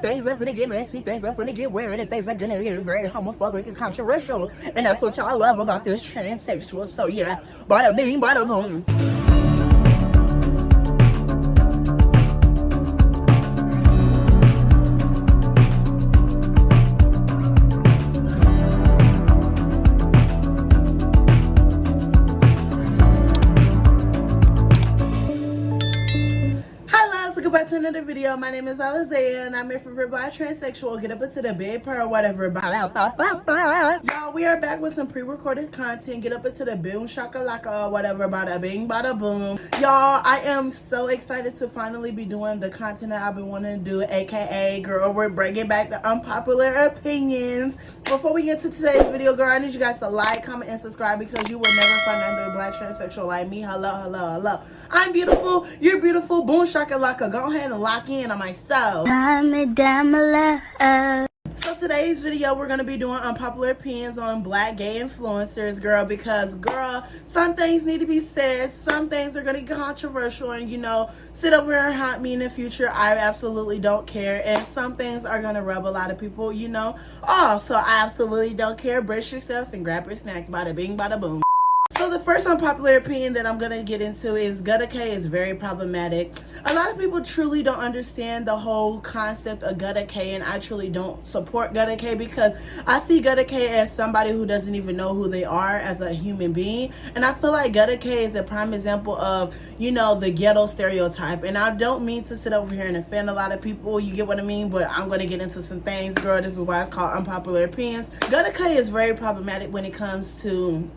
things are finna get messy, things are finna get weird, and things are gonna get very homophobic and controversial. And that's what y'all love about this transsexual. So yeah, bada bing, bada boom. Back to another video. My name is Alizea and I'm here for Black Transsexual. Get up into the bed per or whatever. Y'all, we are back with some pre-recorded content. Get up into the boom shakalaka or whatever. Bada bing, bada boom. Y'all, I am so excited to finally be doing the content that I've been wanting to do, aka girl, we're bringing back the unpopular opinions. Before we get to today's video, girl, I need you guys to like, comment, and subscribe because you will never find another Black transsexual like me. Hello. I'm beautiful, you're beautiful, boom shakalaka. Go ahead and lock in on my soul. So today's video, we're going to be doing unpopular opinions on Black gay influencers, girl, because, girl, some things need to be said, some things are going to get controversial, and, you know, sit over here and haunt me in the future. I absolutely don't care, and some things are going to rub a lot of people, you know, off, so I absolutely don't care. Brace yourselves and grab your snacks. Bada bing, bada boom. So the first unpopular opinion that I'm going to get into is Gutta K is very problematic. A lot of people truly don't understand the whole concept of Gutta K, and I truly don't support Gutta K because I see Gutta K as somebody who doesn't even know who they are as a human being. And I feel like Gutta K is a prime example of, you know, the ghetto stereotype. And I don't mean to sit over here and offend a lot of people, you get what I mean? But I'm going to get into some things, girl. This is why it's called unpopular opinions. Gutta K is very problematic when it comes to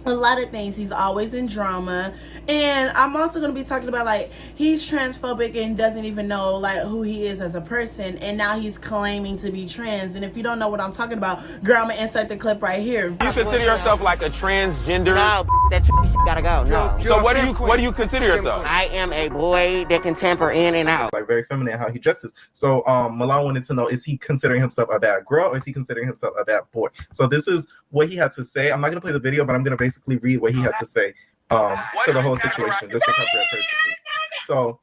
a lot of things. He's always in drama, and I'm also going to be talking about, like, he's transphobic and doesn't even know, like, who he is as a person, and now he's claiming to be trans. And if you don't know what I'm talking about, girl, I'm gonna insert the clip right here. You consider yourself like a transgender? No, that shit gotta go. No. So what do you consider yourself? I am a boy that can temper in and out. Like, very feminine how he dresses. So Milan wanted to know, is he considering himself a bad girl or is he considering himself a bad boy? So this is what he had to say. I'm not gonna play the video, but I'm gonna basically read what he had to say to the whole situation, just for copyright purposes. So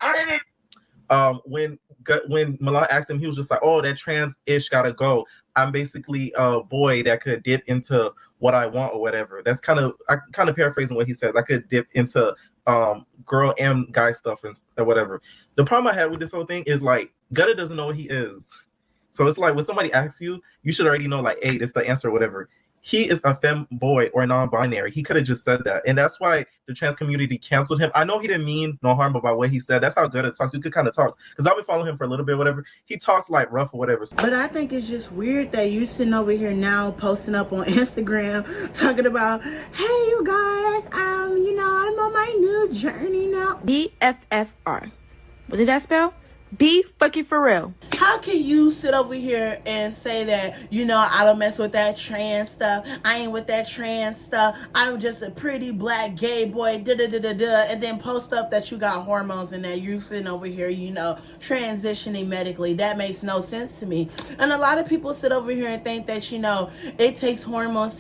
when Milan asked him, he was just like, oh, that trans-ish gotta go. I'm basically a boy that could dip into what I want or whatever. That's kind of paraphrasing what he says. I could dip into girl and guy stuff and whatever. The problem I had with this whole thing is, like, Gutta doesn't know what he is. So it's like when somebody asks you, you should already know, like, hey, that's the answer or whatever. He is a femme boy or non-binary. He could have just said that. And that's why the trans community canceled him. I know he didn't mean no harm about what he said. That's how Gutta talks. You could kind of talk. Because I've been following him for a little bit, whatever. He talks like rough or whatever. But I think it's just weird that you sitting over here now posting up on Instagram talking about, hey, you guys, you know, I'm on my new journey now. BFFR. What did that spell? Be fucking for real. How can you sit over here and say that, you know, I don't mess with that trans stuff, I ain't with that trans stuff, I'm just a pretty Black gay boy, and then post up that you got hormones and that you sitting over here, you know, transitioning medically? That makes no sense to me. And a lot of people sit over here and think that, you know, it takes hormones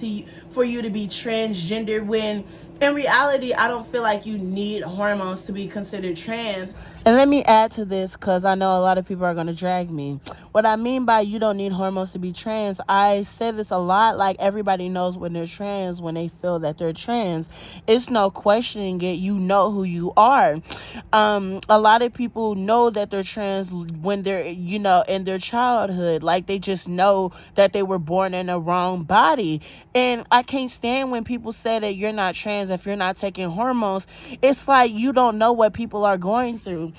for you to be transgender, when in reality, I don't feel like you need hormones to be considered trans. And let me add to this, because I know a lot of people are going to drag me. What I mean by you don't need hormones to be trans, I say this a lot, like, everybody knows when they're trans, when they feel that they're trans. It's no questioning it. You know who you are. A lot of people know that they're trans when they're, you know, in their childhood. Like, they just know that they were born in a wrong body. And I can't stand when people say that you're not trans if you're not taking hormones. It's like you don't know what people are going through.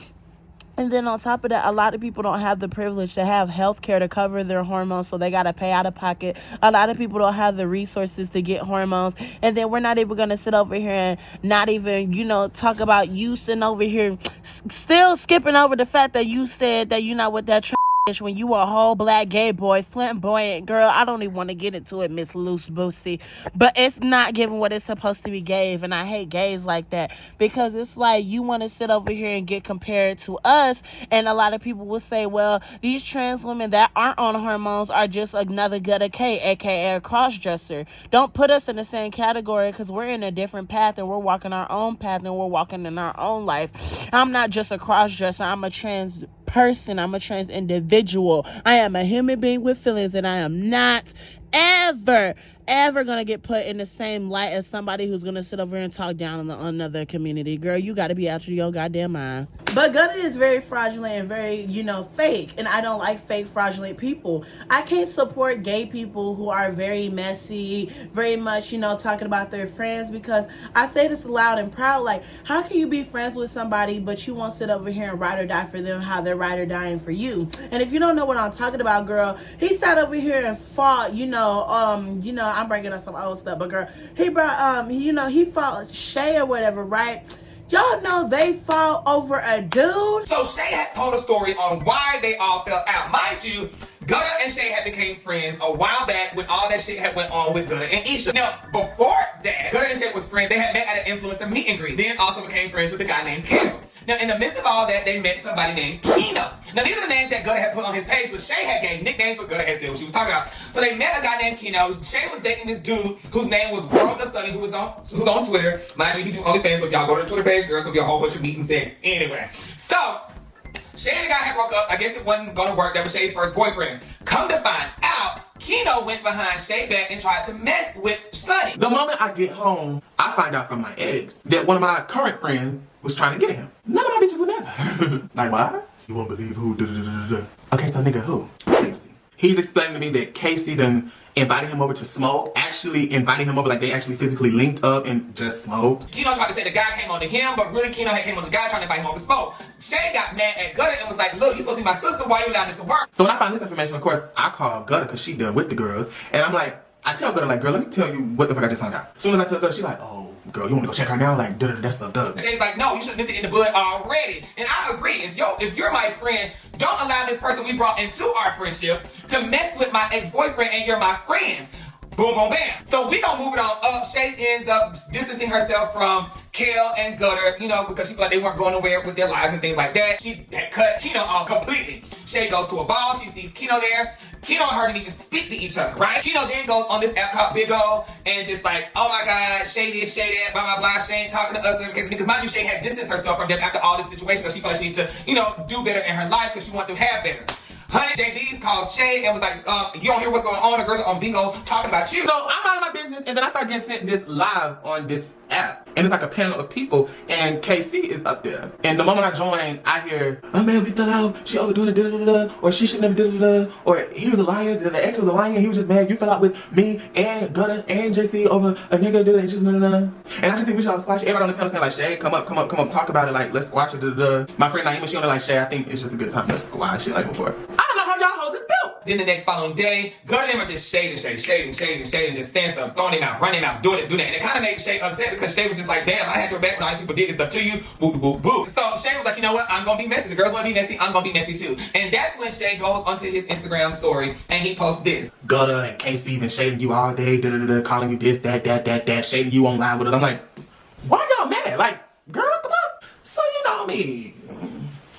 And then on top of that, a lot of people don't have the privilege to have health care to cover their hormones, so they got to pay out of pocket. A lot of people don't have the resources to get hormones. And then we're not even going to sit over here and not even, you know, talk about you sitting over here, still skipping over the fact that you said that you're not with that when you a whole Black gay boy, flamboyant girl. I don't even want to get into it, Miss Loose Boosie, but it's not giving what it's supposed to be gave. And I hate gays like that, because it's like you want to sit over here and get compared to us. And a lot of people will say, well, these trans women that aren't on hormones are just another Gutta K, aka a cross-dresser. Don't put us in the same category, because we're in a different path and we're walking our own path and we're walking in our own life. I'm not just a cross-dresser, I'm a trans person. I'm a trans individual. I am a human being with feelings, and I am not ever gonna get put in the same light as somebody who's gonna sit over here and talk down on another community. Girl, you gotta be out of your goddamn mind. But Gutta is very fraudulent and very, fake. And I don't like fake, fraudulent people. I can't support gay people who are very messy, very much, talking about their friends, because I say this loud and proud. Like, how can you be friends with somebody, but you won't sit over here and ride or die for them how they're ride or dying for you? And if you don't know what I'm talking about, girl, he sat over here and fought, I'm breaking up some old stuff, but girl, he brought, he fought Shay or whatever, right? Y'all know they fought over a dude. So Shay had told a story on why they all fell out. Mind you, Gutta and Shay had became friends a while back when all that shit had went on with Gutta and Isha. Now, before that, Gutta and Shay was friends. They had met at an influencer meet and greet. Then also became friends with a guy named Kale. Now, in the midst of all that, they met somebody named Kino. Now, these are the names that Gutta had put on his page, but Shay had gave nicknames for Gutta had said what she was talking about. So they met a guy named Kino. Shay was dating this dude whose name was World of Sunny, who's on Twitter. Mind you, he do OnlyFans, so if y'all go to the Twitter page, there's gonna be a whole bunch of meat and sex. Anyway, so Shay and the guy had broke up. I guess it wasn't gonna work. That was Shay's first boyfriend. Come to find out, Kino went behind Shay back and tried to mess with Sunny. The moment I get home, I find out from my ex that one of my current friends was trying to get him. None of my bitches would never. Like, what? You won't believe who, Okay, so nigga, who? Casey. He's explaining to me that Casey done invited him over to smoke, actually inviting him over, like they actually physically linked up and just smoked. Kino tried to say the guy came on to him, but really Kino had came on to the guy trying to invite him over to smoke. Shay got mad at Gutta and was like, look, you supposed to be my sister, why you allowing this to work? So when I find this information, of course, I call Gutta because she done with the girls, and I'm like, I tell Gutta, like, girl, let me tell you what the fuck I just found out. As soon as I tell Gutta, she like, oh, girl, you want to go check her now? Like, that's the dub. Shay's like, no, you should have nipped it in the bud already. And I agree. If you're my friend, don't allow this person we brought into our friendship to mess with my ex-boyfriend and you're my friend. Boom, boom, bam. So we gonna move it on up. Shay ends up distancing herself from Kale and Gutta, because she felt like they weren't going nowhere with their lives and things like that. She had cut Kino off completely. Shay goes to a ball. She sees Kino there. Kino and her didn't even speak to each other, right? Kino then goes on this app called Big O and just like, oh my God, Shay this, Shay that, blah, blah, blah. Shay ain't talking to us. Because mind you, Shay had distanced herself from them after all this situation because she felt like she needed to, do better in her life because she wanted to have better. Honey, JB's called Shay and was like, you don't hear what's going on. The girls are on Bingo talking about you. So I'm out of my business, and then I start getting sent this live on this app. And it's like a panel of people, and KC is up there. And the moment I join, I hear, oh man, we fell out, she overdoing it, da-da-da-da, or she should never da-da-da-da, or he was a liar, then the ex was a liar, he was just mad, you fell out with me and Gutta and JC over a nigga, da-da-da, just da-da-da. And I just think we should all squash it. Everybody on the panel saying like, Shay, come up, talk about it, like, let's squash it, da-da-da. My friend Naima, she on there like, Shay, I think it's just a good time to squash it like before. I don't know how y'all hoes is built. Then the next following day, Gutta and them are just shading, just saying stuff, throwing them out, running them out, doing this, doing that. And it kind of made Shay upset because Shay was just like, damn, I had your back when all these people did this stuff to you, boo, boo, boo. So Shay was like, you know what, I'm gonna be messy. The girls wanna be messy, I'm gonna be messy too. And that's when Shay goes onto his Instagram story and he posts this. Gutta and Casey been shading you all day, da-da-da-da, calling you this, that, shading you online with it. I'm like, why y'all mad? Like, girl, what the fuck? So you know me.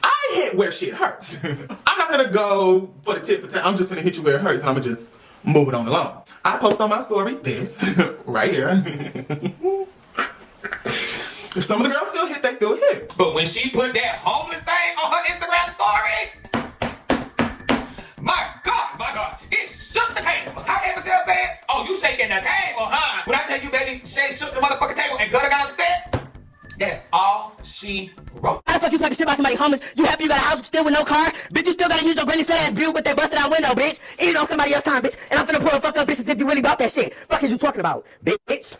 I hit where shit hurts. I'm not gonna go for the tit for tat. I'm just gonna hit you where it hurts and I'm gonna just move it on along. I post on my story this right here. If some of the girls feel hit, they feel hit. But when she put that homeless thing on her Instagram story, my God, it shook the table. How can Michelle say it? Oh, you shaking the table, huh? When I tell you, baby, Shay shook the motherfucking table and Gutta got upset, that's all she wrote. How the fuck you talking shit about somebody homeless? You happy you got a house still with no car? Bitch, you still gotta use your granny fat ass Buick with that busted out window, bitch. Even on somebody else's time, bitch. And I'm finna pull a fuck up bitch as if you really about that shit. Fuck is you talking about, bitch?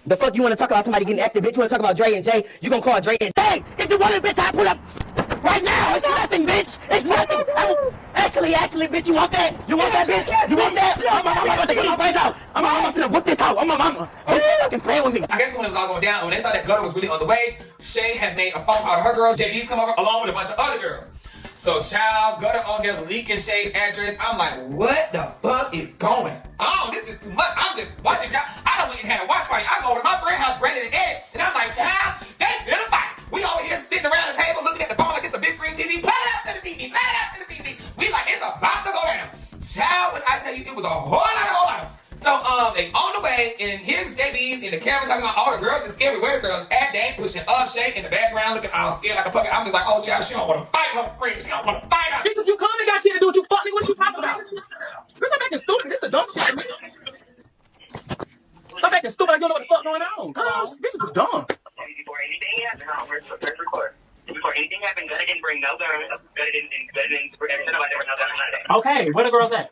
The fuck you wanna talk about somebody getting active, bitch? You wanna talk about Dre and Jay? You gonna call Dre and Jay? If you want it, bitch, I pull up right now. It's nothing, bitch. It's nothing. Actually, bitch, you want that? You want that, bitch? You want that? I'm about to come out right now. I'm finna whoop this out. I'm my mama. Bitch, you fucking playing with me. I guess when it was all going down, when they saw that Gutta was really on the way, Shay had made a phone call to her girls. JB's come over along with a bunch of other girls. So child, Gutta on there leaking Shay's address. I'm like, what the fuck is going on? This is too much. I'm just watching y'all. I done went and had a watch party. I go over to my friend's house, Brandon and Ed, and I'm like, child, they finna fight. We over here sitting around the table looking at the phone like it's a big screen TV. Play it up to the TV. Play it up to the TV. We like, it's about to go down. Child, when I tell you, it was a whole lot. So they on the way, and here's JB's and the camera talking about all the girls is scared. Where the girls at? They ain't pushing up, Shay in the background looking all scared like a puppet. I'm just like, oh child, she don't want to fight her friend. She don't want to fight her. Bitch, if you come and got shit to do with you, fuck me. What are you talking about? Bitch, I'm acting stupid. This the dumb shit to me. Stop acting stupid. I don't know what the fuck going on. Come on, bitches is dumb. Before anything happened, first record. Before anything happened, Gutta didn't bring no gun. Gutta didn't bring everything about there was no gun. Okay, where the girls at?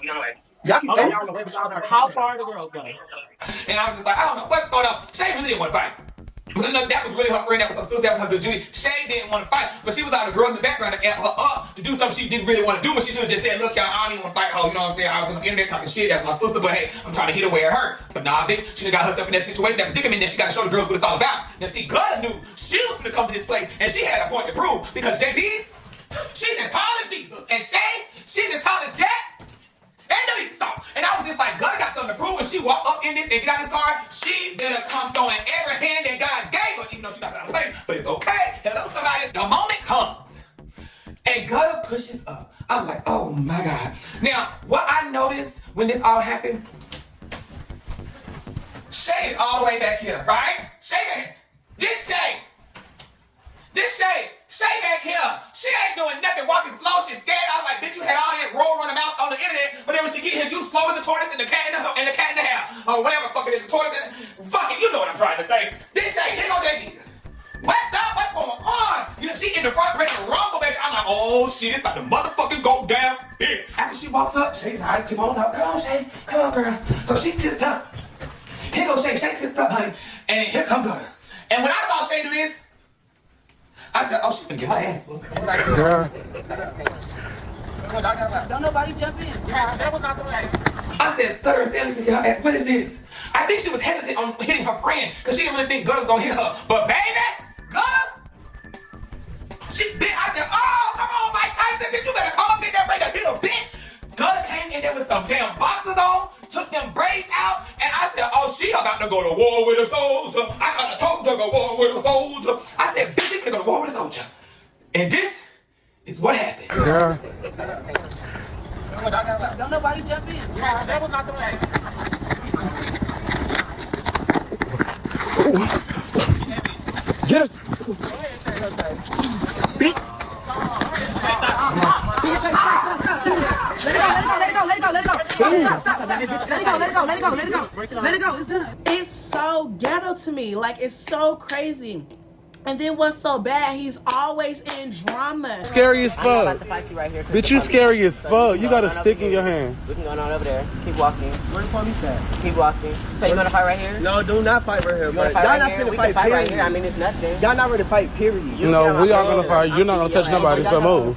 We on the way. Y'all keep saying y'all on the way, but y'all know how far the girls go. And I was just like, I don't know what's going on. Shay really didn't want to fight. Because you know, that was really her friend, that was her sister, that was her good Judy. Shay didn't want to fight, but she was out of the girls in the background to amp her up to do something she didn't really want to do, but she should have just said, look, y'all, I don't even want to fight her, you know what I'm saying? I was on the internet talking shit, that's my sister, but hey, I'm trying to hit her where it hurt. But nah, bitch, she done got herself in that situation, that predicament, that she got to show the girls what it's all about. Now see, Gutta knew she was going to come to this place, and she had a point to prove, because JB's, she's as tall as Jesus, and Shay, she's as tall as Jack. And let me stop. And I was just like, Gutta got something to prove. When she walked up in this and got this car, she better come throwing every hand that God gave her, even though she's not out of place. But it's okay. Hello, somebody. The moment comes, and Gutta pushes up. I'm like, oh my God. Now, what I noticed when this all happened, Shay is all the way back here, right? Shay, this Shay. Shay back here. She ain't doing nothing, walking slow, she's scared. I was like, bitch, you had all that roll running mouth on the internet, but then when she get here, you slow as the tortoise and the cat in the cat in the hair. Or whatever fuck it is, the tortoise in the... Fuck it, you know what I'm trying to say. This Shay, here go JD. What's up? What's going on? You know, she in the front ready to rumble, baby. I'm like, oh shit, it's about to motherfucking go down here. After she walks up, Shay's all right, come on up. Come on, Shay. Come on, girl. So she tips up. Here goes Shay. Shay tips up, honey. And here come Gutta. And when I saw Shay do this, I said, oh, she finna get her ass whooped. Girl. Don't nobody jump in. I said, Stutter and Stanley finna get her ass. What is this? I think she was hesitant on hitting her friend because she didn't really think Gutta was gonna hit her. But baby, Gutta, she bit. I said, oh, come on, Mike Tyson, bitch, you better come up in there, bring a little bit. Gutta came in there with some damn boxers on, took them braids out, and I said, oh, she about to go to war with a soldier. I got to talk to go war with a soldier. I said, bitch, you gonna go to war with a soldier. And this is what happened. Girl. Don't nobody jump in. That was not the way. Get us. It's so ghetto to me. Like, it's so crazy. And then what's so bad, he's always in drama. Scary as I'm about fuck. to fight you right here. Bitch, you scary as fuck. You got a stick in your hand. We can go on over there. Keep walking. Where the police at? Keep walking. So you want to fight right here? No, do not fight right here. You want to Y'all fight not right here? finna We fight, can fight right period. here. I mean, it's nothing. Y'all not ready to fight, period. No, we are gonna fight. You're not gonna touch nobody, so move.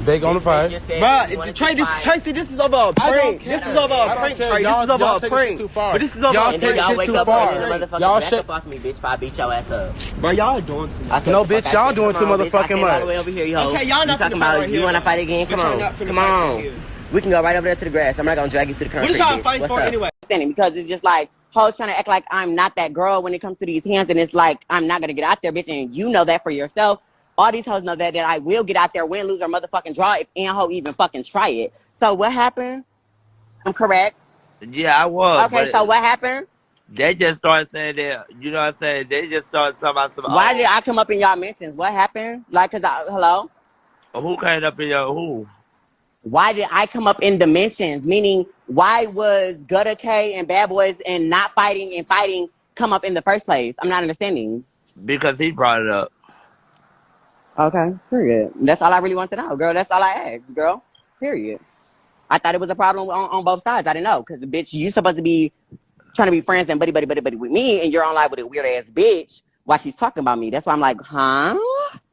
They gonna fight. Bruh, Tracy, this is over a prank. This is over a prank, Tracy. This is over a prank. But this is over Y'all a take prank. shit too far. Y'all shit. Fuck me, bitch. If I beat your ass up. Bro, y'all doing too much. No, bitch, y'all doing too motherfucking All the way much. over here, yo. Okay, y'all not You talking finna fight about right you here, want to though. fight again? Come But y'all on, not finna come fight right on. here. We can go right over there to the grass. I'm not gonna drag you to the concrete. What is y'all bitch. fighting What's for up? anyway? Because it's just like hoes trying to act like I'm not that girl when it comes to these hands, and it's like I'm not gonna get out there, bitch, and you know that for yourself. All these hoes know that I will get out there, win, lose, or motherfucking draw if any hoe even fucking try it. So what happened? I'm correct. Yeah, I was. Okay, so what happened? They just started saying that, you know what I'm saying? They just started talking about some. Why did I come up in y'all mentions? What happened? Like, hello? Who came up in your who? Why did I come up in the mentions? Meaning, why was Gutta K and Bad Boys and not fighting and fighting come up in the first place? I'm not understanding. Because he brought it up. Okay, period. That's all I really want to know, girl. That's all I asked, girl. Period. I thought it was a problem on both sides. I didn't know. Because, bitch, you supposed to be trying to be friends and buddy with me, and you're on live with a weird-ass bitch while she's talking about me. That's why I'm like, huh?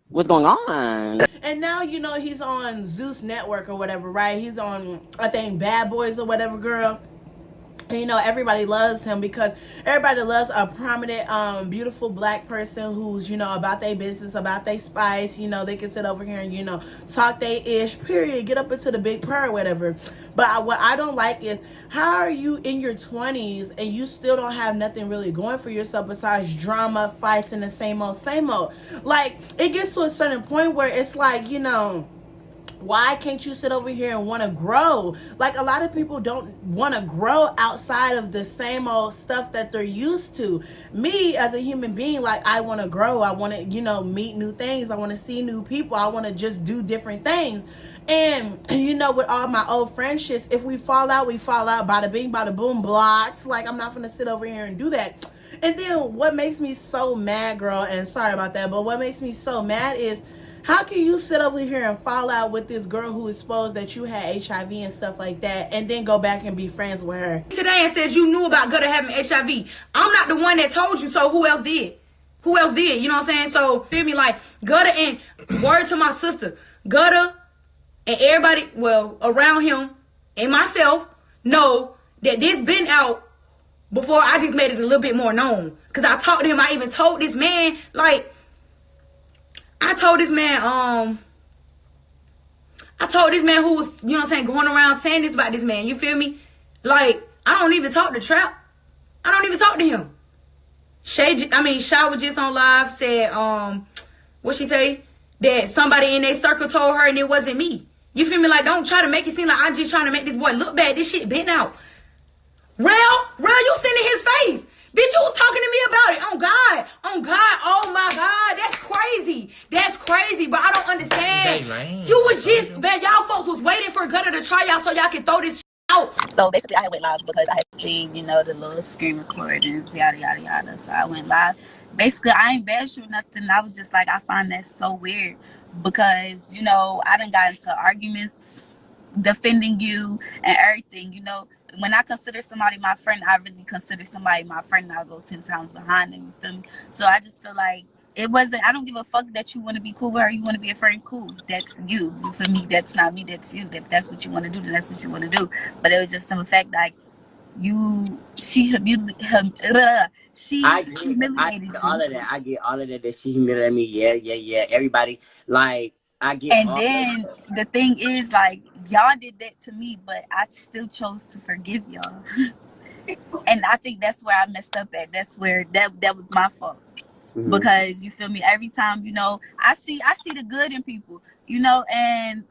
What's going on? And now, you know, he's on Zeus Network or whatever, right? He's on, I think, Bad Boys or whatever, girl. And, you know, everybody loves him because everybody loves a prominent, beautiful black person who's, you know, about their business, about their spice. You know, they can sit over here and, you know, talk they ish, period. Get up into the big purr or whatever. But what I don't like is, how are you in your 20s and you still don't have nothing really going for yourself besides drama, fights, and the same old, same old? Like, it gets to a certain point where it's like, you know, Why can't you sit over here and want to grow? Like, a lot of people don't want to grow outside of the same old stuff that they're used to. Me, as a human being, like, I want to grow. I want to, meet new things. I want to see new people. I want to just do different things. And, with all my old friendships, if we fall out, we fall out. Bada bing, bada boom, blocked. Like, I'm not going to sit over here and do that. And then what makes me so mad, girl, and sorry about that, but what makes me so mad is, how can you sit over here and fall out with this girl who exposed that you had HIV and stuff like that, and then go back and be friends with her? Today and said you knew about Gutta having HIV. I'm not the one that told you, so who else did? Who else did? You know what I'm saying? So, feel me, like, Gutta, and word to my sister, Gutta and everybody, well, around him and myself know that this been out before I just made it a little bit more known. Because I talked to him. I even told this man, like, I told this man who was, you know what I'm saying, going around saying this about this man. You feel me? Like, I don't even talk to Trap. I don't even talk to him. Shay was just on live, said, what she say? That somebody in their circle told her and it wasn't me. You feel me? Like, don't try to make it seem like I'm just trying to make this boy look bad. This shit been out. Real, you sitting in his face. Bitch, you was talking to me about it. On God. Oh my God. That's crazy. But I don't understand. You was just, man, y'all folks was waiting for Gutta to try y'all so y'all can throw this out. So basically, I went live because I had seen, the little screen recordings, yada, yada, yada. So I went live. Basically, I ain't bash you or nothing. I was just like, I find that so weird because, I done got into arguments defending you and everything, When I consider somebody my friend, I really consider somebody my friend, and I'll go 10 times behind them, you feel me? So I just feel like I don't give a fuck that you want to be cool with her, you want to be a friend, cool. That's you. For me, that's not me, that's you. If that's what you want to do, then that's what you want to do. But it was just some fact, like, she humiliated all of that. I get all of that she humiliated me. Yeah. Everybody, like, I get and then the thing is, like, y'all did that to me, but I still chose to forgive y'all. And I think that's where I messed up at. That's where that was my fault. Mm-hmm. Because you feel me, every time, I see the good in people, and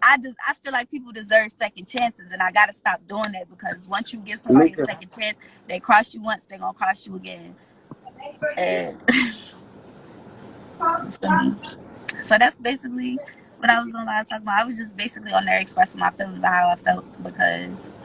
I feel like people deserve second chances, and I gotta stop doing that because once you give somebody a second chance, they cross you once, they're gonna cross you again. And so that's basically what I was on live talking about. I was just basically on there expressing my feelings about how I felt because.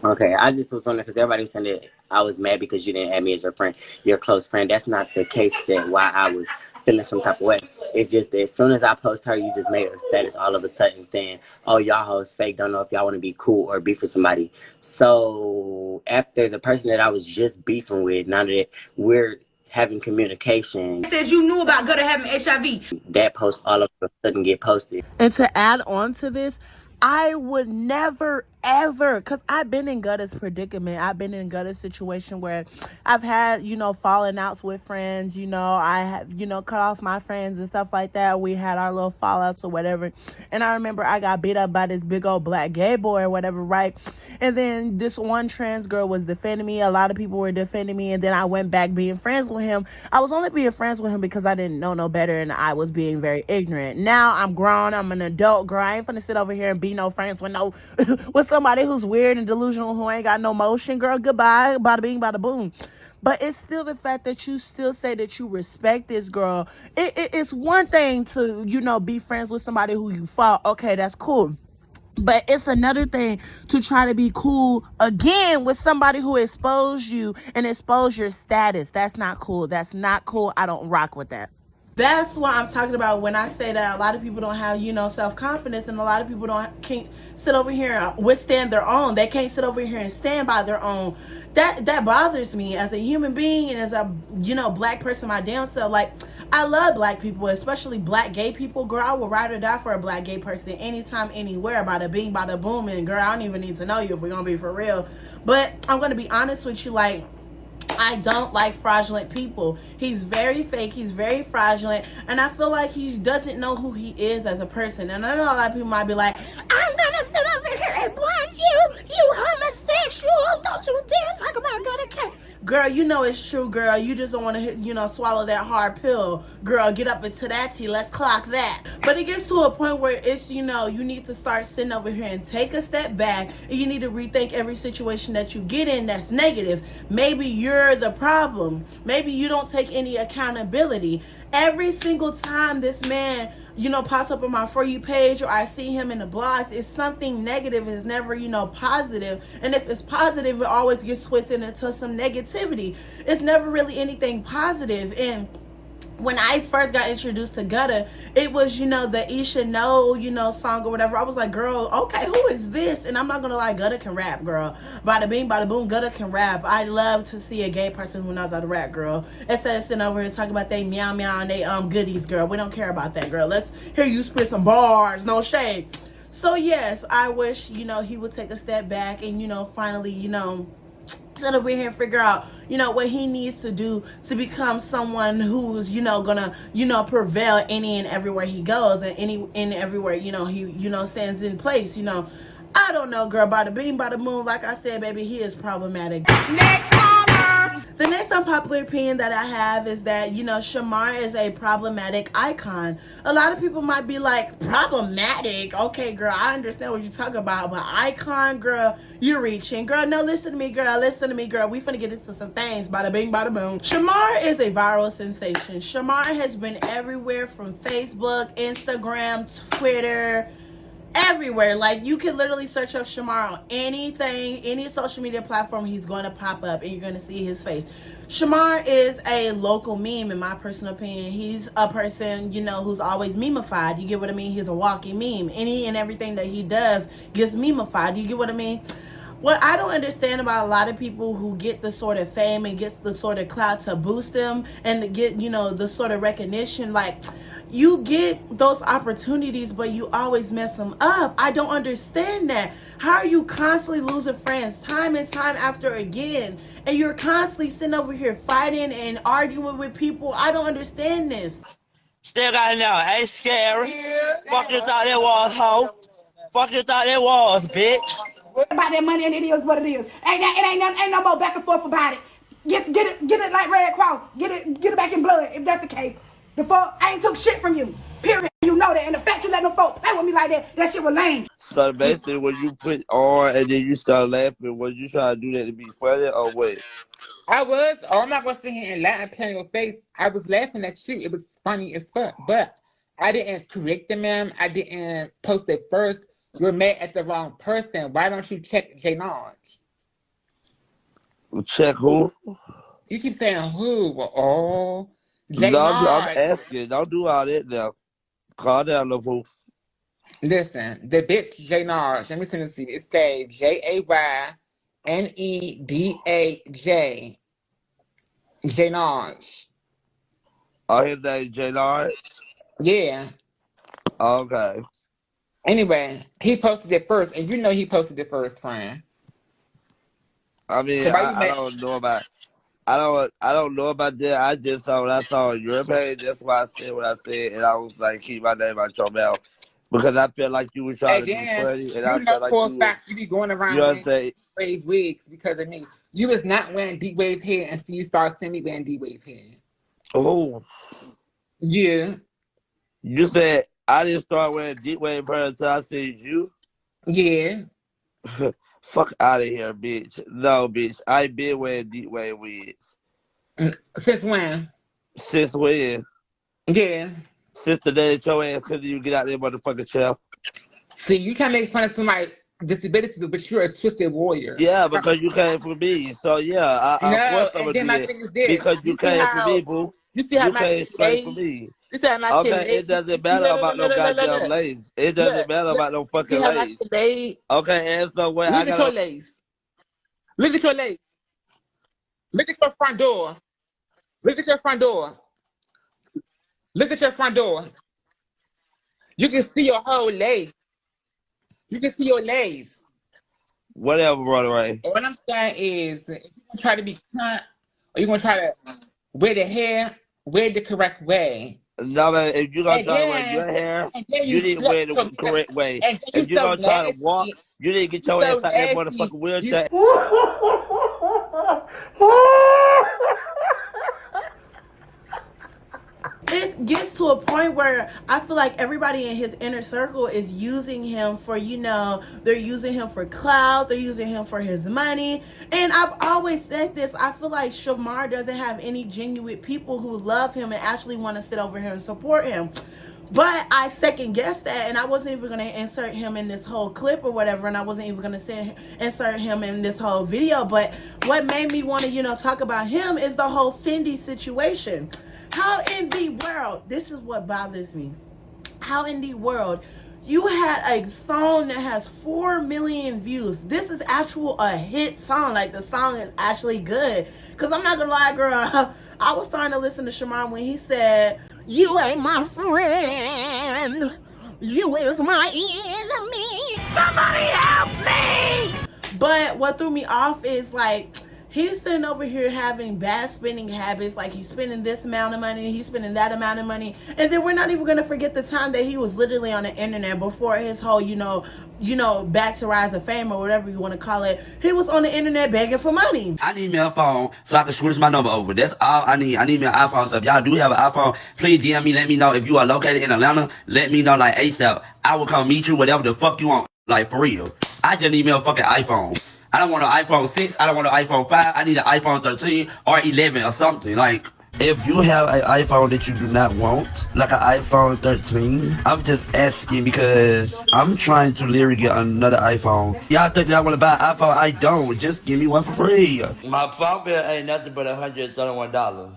Okay, I just was on there because everybody was saying that I was mad because you didn't have me as your friend, your close friend. That's not the case. That why I was feeling some type of way. It's just that as soon as I post her, you just made a status all of a sudden saying, "Oh, y'all hoes fake. Don't know if y'all want to be cool or beef with somebody." So after the person that I was just beefing with, now that we're having communication, said you knew about Gutta having HIV. That post all of a sudden get posted. And to add on to this, I would never, ever, because I've been in Gutta's predicament. I've been in Gutta's situation where I've had, falling outs with friends. I have, cut off my friends and stuff like that. We had our little fallouts or whatever. And I remember I got beat up by this big old black gay boy or whatever, right? And then this one trans girl was defending me. A lot of people were defending me. And then I went back being friends with him. I was only being friends with him because I didn't know no better and I was being very ignorant. Now I'm grown. I'm an adult girl. I ain't finna sit over here and be no friends with with somebody who's weird and delusional who ain't got no motion. Girl, goodbye. Bada bing, bada boom. But it's still the fact that you still say that you respect this girl. It's one thing to, be friends with somebody who you fought. Okay, that's cool. But it's another thing to try to be cool again with somebody who exposed you and exposed your status. That's not cool. That's not cool. I don't rock with that. That's what I'm talking about when I say that a lot of people don't have, self-confidence, and a lot of people can't sit over here and withstand their own. They can't sit over here and stand by their own. That bothers me as a human being and as a, black person, my damn self. Like, I love black people, especially black gay people. Girl, I would ride or die for a black gay person anytime, anywhere. Bada bing, bada boom. And girl, I don't even need to know you if we're going to be for real. But I'm going to be honest with you, like, I don't like fraudulent people. He's very fake. He's very fraudulent. And I feel like he doesn't know who he is as a person. And I know a lot of people might be like, I'm going to sit over here and block you. You homosexual. Don't you dare talk about Gutta K. Girl, you know it's true, girl. You just don't want to, swallow that hard pill. Girl, get up into that tea. Let's clock that. But it gets to a point where it's, you need to start sitting over here and take a step back, and you need to rethink every situation that you get in that's negative. Maybe you're the problem. Maybe you don't take any accountability. Every single time this man, pops up on my For You page, or I see him in the blogs, it's something negative. It's never, positive. And if it's positive, it always gets twisted into some negativity. It's never really anything positive. And when I first got introduced to Gutta, it was, the Isha No, song or whatever. I was like, girl, okay, who is this? And I'm not going to lie, Gutta can rap, girl. Bada bing, bada boom, Gutta can rap. I love to see a gay person who knows how to rap, girl. Instead of sitting over here talking about they meow meow and they goodies, girl. We don't care about that, girl. Let's hear you spit some bars, no shade. So, yes, I wish, he would take a step back and, finally, sit over here and figure out, what he needs to do to become someone who's, gonna, prevail any and everywhere he goes, and everywhere, he, stands in place, I don't know, girl. By the beam, by the moon, like I said, baby, he is problematic. Next caller. The next unpopular opinion that I have is that, Shamar is a problematic icon. A lot of people might be like, problematic? Okay, girl, I understand what you're talking about, but icon, girl, you're reaching. Girl, no, listen to me, girl. Listen to me, girl. We finna get into some things. Bada bing, bada boom. Shamar is a viral sensation. Shamar has been everywhere from Facebook, Instagram, Twitter, everywhere. Like, you can literally search up Shamar on anything, any social media platform, he's going to pop up and you're going to see his face. Shamar is a local meme, in my personal opinion. He's a person, who's always memeified. You get what I mean? He's a walking meme. Any and everything that he does gets memeified. You get what I mean? What I don't understand about a lot of people who get the sort of fame and gets the sort of clout to boost them and to get, the sort of recognition, like, you get those opportunities, but you always mess them up. I don't understand that. How are you constantly losing friends time and time after again? And you're constantly sitting over here fighting and arguing with people. I don't understand this. Still got it now. Ain't scary. Fuck you thought it was, hoe. Fuck you thought it was, bitch. About that money, and it is what it is. Ain't no more back and forth about it. Get it like Red Cross. Get it back in blood if that's the case. The fuck, I ain't took shit from you. Period. You know that. And the fact you let them folks play with me like that shit was lame. So basically, when you put on and then you start laughing, was you trying to do that to be funny or what? I was. Oh, I'm not going to sit here and laugh and play in your face. I was laughing at you. It was funny as fuck. But I didn't correct the ma'am. I didn't post it first. You're mad at the wrong person. Why don't you check Jaylen? Check who? You keep saying who? Oh, Jaylen. No, I'm asking. Don't do all that now. Calm down, little poof. Listen, the bitch Jaylen. Let me send it to you. It says Jaynedaj. Jaylen. Oh, his name Jaylen? Yeah. Okay. Anyway, he posted it first, and you know he posted it first, friend. I mean, so I don't know about. I don't know about that. I just saw what I saw on your page. That's why I said what I said, and I was like, keep my name out your mouth because I felt like you were trying to be funny, and I felt like you be going around wearing wave wigs because of me. You was not wearing deep wave hair, and so you start seeing me wearing deep wave hair. Oh, yeah. You said I didn't start wearing deep wave hair until I said you. Yeah. Fuck out of here, bitch. No, bitch. I been wearing deep wave wigs. Since when? Since when? Yeah. Since the day that your ass couldn't even get out there, motherfucking chair. See, you can't make fun of somebody's disability, but you're a twisted warrior. Yeah, because you came from me. So, yeah, of course I'm going to do that. Because you came from me, boo. You see how you came straight from me. Okay, it doesn't matter about no goddamn lace. It doesn't matter about no fucking lace. Okay, and so where I got your lace. Look at your lace. Look at your front door. Look at your front door. Look at your front door. You can see your whole lace. You can see your lace. Whatever, brother Ray. What I'm saying is, if you're gonna try to be cunt, or you're gonna try to wear the hair, wear the correct way. No, man, if you're going to try to wear your hair, you need to wear it the correct way. If you're going to try to walk, you need to get your ass out that motherfucking wheelchair. It gets to a point where I feel like everybody in his inner circle is using him for, they're using him for clout, they're using him for his money. And I've always said this, I feel like Shamar doesn't have any genuine people who love him and actually want to sit over here and support him. But I second guessed that, and I wasn't even going to insert him in this whole clip or whatever, and I wasn't even going to insert him in this whole video. But what made me want to, talk about him is the whole Fendi situation. How in the world, this is what bothers me, how in the world you had a song that has 4 million views. This is a hit song. Like, the song is actually good. Because I'm not going to lie, girl, I was starting to listen to Shamar when he said, "You ain't my friend, you is my enemy. Somebody help me!" But what threw me off is, like, he's sitting over here having bad spending habits. Like, he's spending this amount of money, he's spending that amount of money. And then we're not even going to forget the time that he was literally on the internet before his whole, back to rise of fame or whatever you want to call it. He was on the internet begging for money. I need me a phone so I can switch my number over. That's all I need. I need me an iPhone. So if y'all do have an iPhone, please DM me. Let me know if you are located in Atlanta. Let me know, like, ASAP. I will come meet you, whatever the fuck you want. Like, for real. I just need me a fucking iPhone. I don't want an iPhone 6. I don't want an iPhone 5. I need an iPhone 13 or 11 or something. Like, if you have an iPhone that you do not want, like an iPhone 13, I'm just asking because I'm trying to literally get another iPhone. Y'all think that I want to buy an iPhone? I don't. Just give me one for free. My phone bill ain't nothing but $131.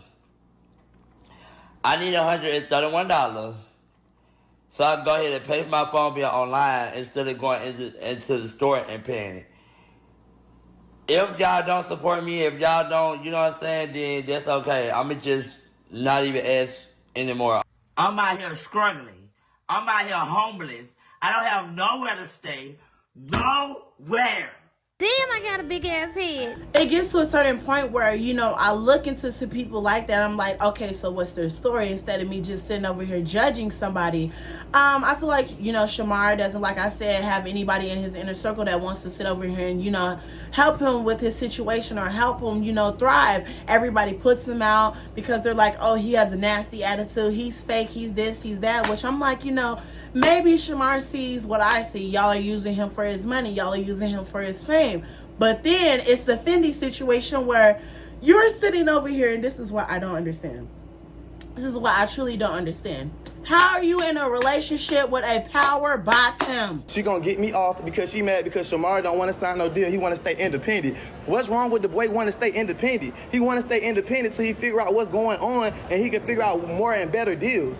I need $131. So I can go ahead and pay for my phone bill online instead of going into the store and paying it. If y'all don't support me, if y'all don't, you know what I'm saying, then that's okay. I'ma just not even ask anymore. I'm out here struggling. I'm out here homeless. I don't have nowhere to stay. Nowhere. Damn, I got a big ass head. It gets to a certain point where, I look into some people like that. I'm like, okay, so what's their story? Instead of me just sitting over here judging somebody. I feel like, Shamar doesn't, like I said, have anybody in his inner circle that wants to sit over here and, help him with his situation or help him, thrive. Everybody puts him out because they're like, oh, he has a nasty attitude. He's fake. He's this, he's that. Which I'm like, maybe Shamar sees what I see. Y'all are using him for his money. Y'all are using him for his fame. But then it's the Fendi situation where you're sitting over here, and this is what I don't understand. This is what I truly don't understand. How are you in a relationship with a power bottom? She gonna get me off because she mad because Shamar don't want to sign no deal. He want to stay independent. What's wrong with the boy want to stay independent? He want to stay independent till he figure out what's going on and he can figure out more and better deals.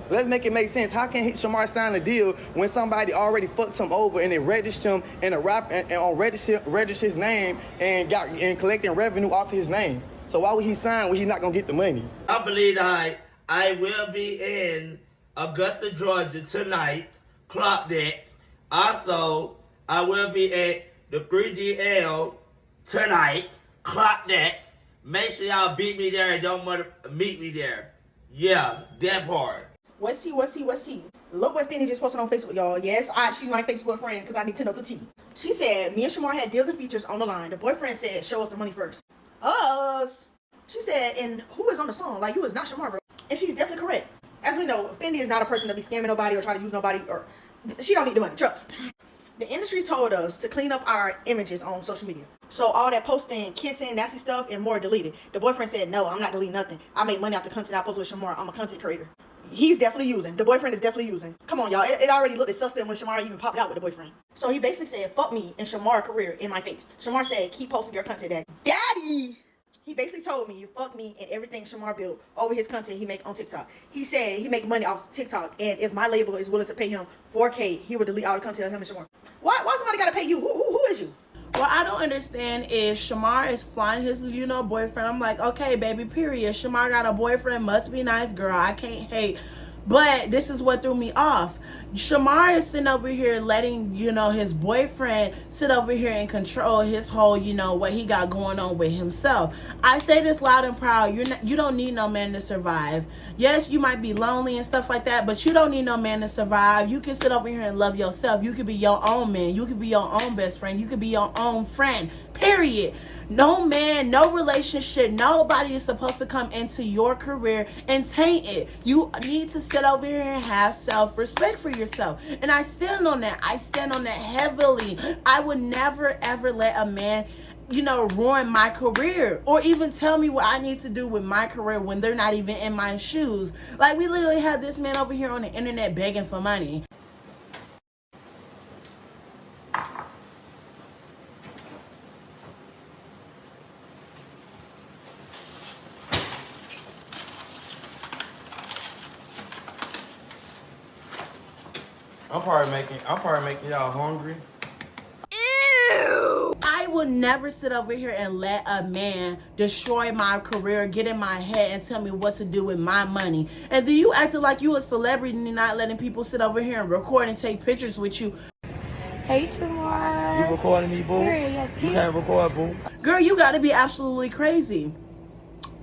Let's make it make sense. How can Shamar sign a deal when somebody already fucked him over and they registered him in a rap and on register his name and collecting revenue off his name? So why would he sign when he's not gonna get the money? I believe I will be in Augusta, Georgia tonight. Clock that. Also, I will be at the 3DL tonight. Clock that. Make sure y'all beat me there and don't meet me there. Yeah, that part. What's he? Look what Fendi just posted on Facebook, y'all. Yes, she's my Facebook friend because I need to know the tea. She said, me and Shamar had deals and features on the line. The boyfriend said, show us the money first. Us. She said, and who is on the song? Like, you is not Shamar, bro. And she's definitely correct. As we know, Fendi is not a person to be scamming nobody or try to use nobody, or she don't need the money, trust. The industry told us to clean up our images on social media. So all that posting, kissing, nasty stuff, and more deleted. The boyfriend said, no, I'm not deleting nothing. I make money off the content I post with Shamar. I'm a content creator. He's definitely using. The boyfriend is definitely using. Come on, y'all. It already looked suspect when Shamar even popped out with the boyfriend. So he basically said, fuck me and Shamar's career in my face. Shamar said, keep posting your content, Daddy. He basically told me, you fuck me and everything Shamar built over his content he make on TikTok. He said he make money off TikTok, and if my label is willing to pay him $4K, he would delete all the content of him and Shamar. Why somebody gotta pay you? Who is you? What I don't understand is Shamar is flying his, boyfriend. I'm like, okay, baby, period. Shamar got a boyfriend, must be nice, girl. I can't hate. But this is what threw me off. Shamar is sitting over here letting, his boyfriend sit over here and control his whole, what he got going on with himself. I say this loud and proud. You don't need no man to survive. Yes, you might be lonely and stuff like that, but you don't need no man to survive. You can sit over here and love yourself. You could be your own man. You could be your own best friend. You could be your own friend. Period. No man, no relationship, nobody is supposed to come into your career and taint it. You need to sit over here and have self-respect for yourself. And I stand on that. I stand on that heavily. I would never, ever let a man, you know, ruin my career or even tell me what I need to do with my career when they're not even in my shoes. Like, we literally had this man over here on the internet begging for money. I'm probably making y'all hungry. I will never sit over here and let a man destroy my career, get in my head and tell me what to do with my money. And then you acting like you a celebrity and not letting people sit over here and record and take pictures with you. Hey, Shamar. You recording me, boo? Yes, you can't record, boo. Girl, you gotta be absolutely crazy.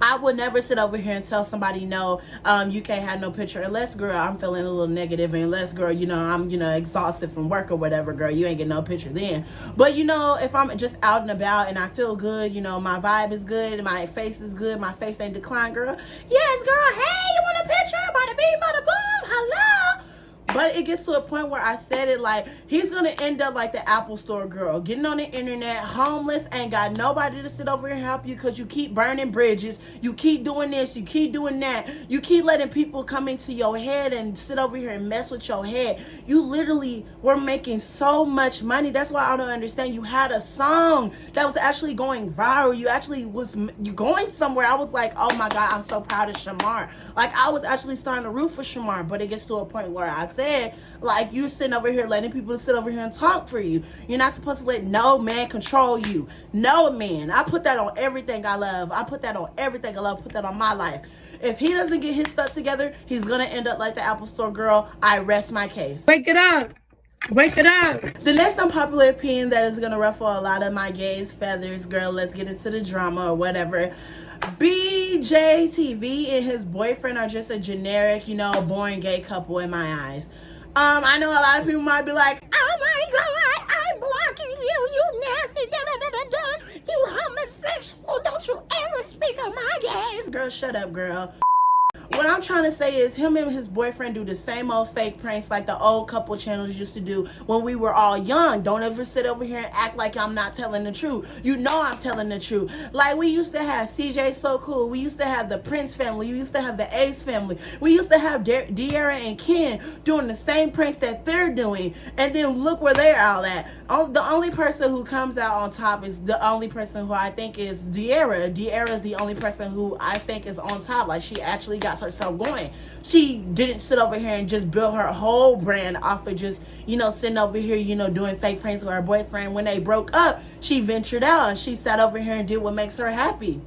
I would never sit over here and tell somebody, no, you can't have no picture unless, girl, I'm feeling a little negative, and unless, girl, you know, I'm, you know, exhausted from work or whatever, girl, you ain't get no picture then. But, you know, if I'm just out and about and I feel good, you know, my vibe is good, my face is good, my face ain't declined, girl, yes, girl, hey, you want a picture? Bada bing, bada boom, hello. But it gets to a point where I said it, like, he's going to end up like the Apple Store girl, getting on the internet, homeless, ain't got nobody to sit over here and help you because you keep burning bridges, you keep doing this, you keep doing that, you keep letting people come into your head and sit over here and mess with your head. You literally were making so much money. That's why I don't understand. You had a song that was actually going viral. You actually was going somewhere. I was like, oh my God, I'm so proud of Shamar. Like, I was actually starting to root for Shamar, but it gets to a point where I said, like, you sitting over here letting people sit over here and talk for you. You're not supposed to let no man control you. No man. I put that on everything I love. I put that on everything I love. Put that on my life. If he doesn't get his stuff together, he's gonna end up like the Apple Store girl. I rest my case. Wake it up. Wake it up. The next unpopular opinion that is gonna ruffle a lot of my gays feathers, girl, let's get into the drama or whatever. BJTV and his boyfriend are just a generic, you know, boring gay couple in my eyes. I know a lot of people might be like, oh my God, I'm blocking you, you nasty, da da da da da, you homosexual, don't you ever speak of my gays. Girl, shut up, girl. What I'm trying to say is him and his boyfriend do the same old fake pranks like the old couple channels used to do when we were all young. Don't ever sit over here and act like I'm not telling the truth. You know I'm telling the truth. Like, we used to have CJ So Cool. We used to have the Prince family. We used to have the Ace family. We used to have Dior and Ken doing the same pranks that they're doing. And then look where they're all at. The only person who comes out on top is the only person who I think is Dior. Dior is the only person who I think is on top. Like, she actually got herself going. She didn't sit over here and just build her whole brand off of just, you know, sitting over here, you know, doing fake pranks with her boyfriend. When they broke up, she ventured out and she sat over here and did what makes her happy.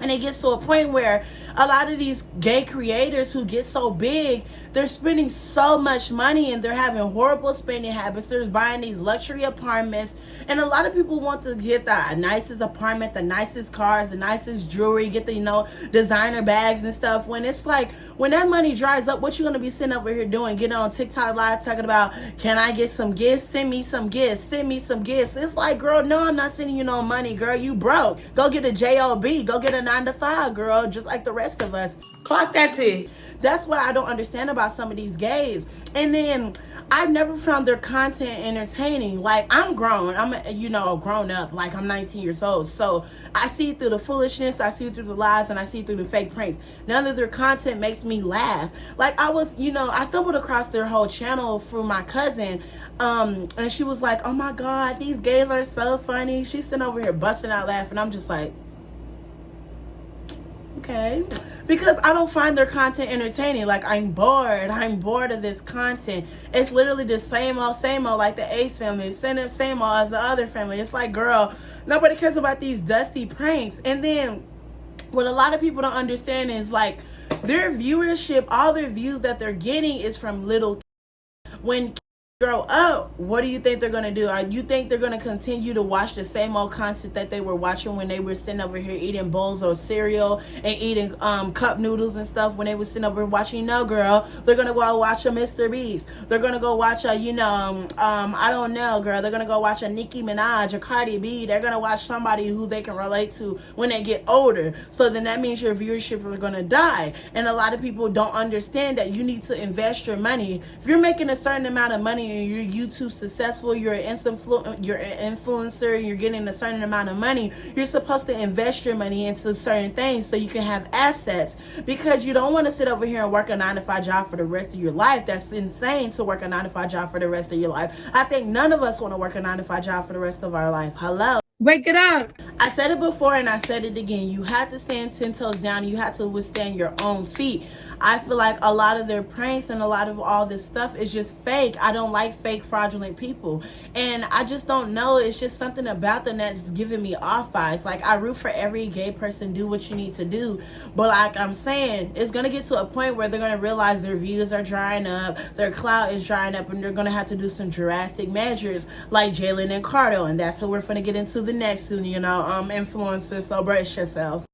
And it gets to a point where a lot of these gay creators who get so big, they're spending so much money and they're having horrible spending habits. They're buying these luxury apartments. And a lot of people want to get the nicest apartment, the nicest cars, the nicest jewelry, get the, you know, designer bags and stuff. When it's like, when that money dries up, what you going to be sitting over here doing? Getting on TikTok Live talking about, can I get some gifts? Send me some gifts. Send me some gifts. It's like, girl, no, I'm not sending you no money, girl. You broke. Go get a job. Go get a 9-to-5, girl, just like the rest of us. Clock that T. That's what I don't understand about some of these gays. And then I've never found their content entertaining. Like, I'm grown. I'm, you know, grown up. Like, I'm 19 years old. So I see through the foolishness, I see through the lies, and I see through the fake pranks. None of their content makes me laugh. Like, I was, you know, I stumbled across their whole channel through my cousin. And she was like, oh my God, these gays are so funny. She's sitting over here busting out laughing. I'm just like, okay, because I don't find their content entertaining. Like, I'm bored of this content. It's literally the same old like the Ace family, same old as the other family. It's like, girl, nobody cares about these dusty pranks. And then what a lot of people don't understand is, like, their viewership, all their views that they're getting is from little kids. When grow up, what do you think they're gonna do? You think they're gonna continue to watch the same old content that they were watching when they were sitting over here eating bowls of cereal and eating cup noodles and stuff when they were sitting over watching? No, girl, they're gonna go watch a Mr. Beast. They're gonna go watch a, I don't know, girl. They're gonna go watch a Nicki Minaj, a Cardi B. They're gonna watch somebody who they can relate to when they get older. So then that means your viewership is gonna die. And a lot of people don't understand that you need to invest your money. If you're making a certain amount of money and you're YouTube successful, you're an influencer, you're getting a certain amount of money, you're supposed to invest your money into certain things so you can have assets, because you don't want to sit over here and work a 9-to-5 job for the rest of your life. That's insane, to work a 9-to-5 job for the rest of your life. I think none of us want to work a 9-to-5 job for the rest of our life. Hello. Wake it up. I said it before and I said it again. You have to stand 10 toes down. You have to withstand your own feet. I feel like a lot of their pranks and a lot of all this stuff is just fake. I don't like fake, fraudulent people. And I just don't know. It's just something about them that's giving me off vibes. Like, I root for every gay person. Do what you need to do. But like I'm saying, it's going to get to a point where they're going to realize their views are drying up. Their clout is drying up. And they're going to have to do some drastic measures like Jaylen and Cardo. And that's who we're going to get into the next, influencers. So brace yourselves.